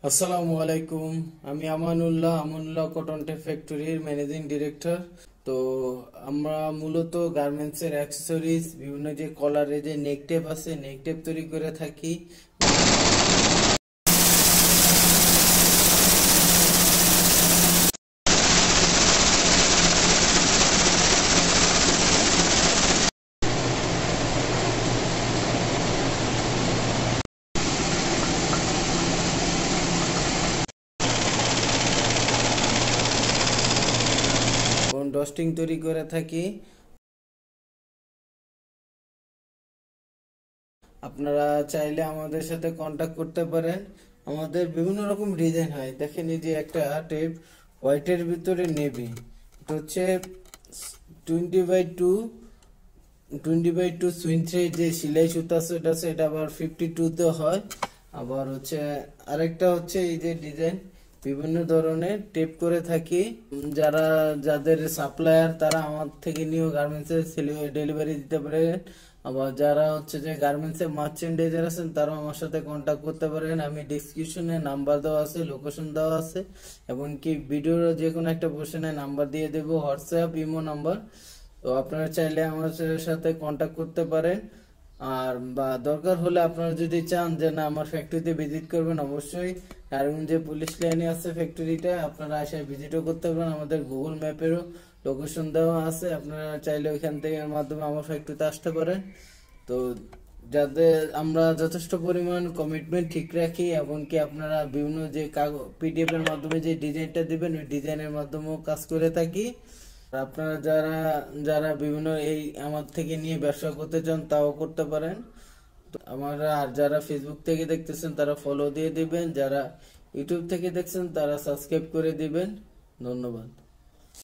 আসসালামু আলাইকুম। আমি আমানুল্লাহ কটন টেপ ফ্যাক্টরির ম্যানেজিং ডিরেক্টর। তো আমরা মূলত গার্মেন্টসের অ্যাক্সেসরিজ, বিভিন্ন যে কলারে যে নেক টেপ আছে, নেক টেপ তৈরি করে থাকি। ডস্টিং তৈরি করে থাকি। আপনারা চাইলে আমাদের সাথে কন্টাক্ট করতে পারেন। আমাদের বিভিন্ন রকম ডিজাইন হয়। দেখেন, এই যে একটা টেপ হোয়াইটের ভিতরে নেভি, এটা হচ্ছে 20/2 20/2 সুইং থ্রেড যে সেলাই সুতা আছে, এটা আছে, এটা আবার 52 হয়। আবার হচ্ছে আরেকটা হচ্ছে এই যে ডিজাইন, বিভিন্ন ধরনের টেপ করে থাকি। যাদের সাপ্লায়ার, তারা আমার থেকে নিয়েও গার্মেন্টসে ডেলিভারি দিতে পারে। আবার যারা হচ্ছে যে গার্মেন্টসের মার্চেন্ডাইজার আছেন, তারাও আমার সাথে কন্ট্যাক্ট করতে পারেন। আমি ডিসক্রিপশনে নাম্বার দেওয়া আছে, লোকেশন দেওয়া আছে, এমনকি ভিডিওর যে কোনো একটা পোর্শনে নাম্বার দিয়ে দেবো, হোয়াটসঅ্যাপ, ইমো নাম্বার। তো আপনারা চাইলে আমার সাথে কন্ট্যাক্ট করতে পারেন। আর বা দরকার হলে আপনারা যদি চান যে না আমার ফ্যাক্টরিতে ভিজিট করবেন, অবশ্যই নারায়ণগঞ্জে পুলিশ লাইনে আছে ফ্যাক্টরিটা, আপনারা এসে ভিজিটও করতে পারেন। আমাদের গুগল ম্যাপেরও লোকেশন দেওয়া আছে, আপনারা চাইলে ওইখান থেকে মাধ্যমে আমার ফ্যাক্টরিতে আসতে পারেন। তো যাতে আমরা যথেষ্ট পরিমাণ কমিটমেন্ট ঠিক রাখি, এমনকি আপনারা বিভিন্ন যে পিডিএফ এর মাধ্যমে যে ডিজাইনটা দিবেন, ওই ডিজাইনের মাধ্যমেও কাজ করে থাকি। আপনারা যারা যারা বিভিন্ন এই আমার থেকে নিয়ে ব্যবসা করতে চান, তাও করতে পারেন। তো আর যারা ফেসবুক থেকে দেখতেছেন, তারা ফলো দিয়ে দিবেন। যারা ইউটিউব থেকে দেখছেন, তারা সাবস্ক্রাইব করে দিবেন। ধন্যবাদ।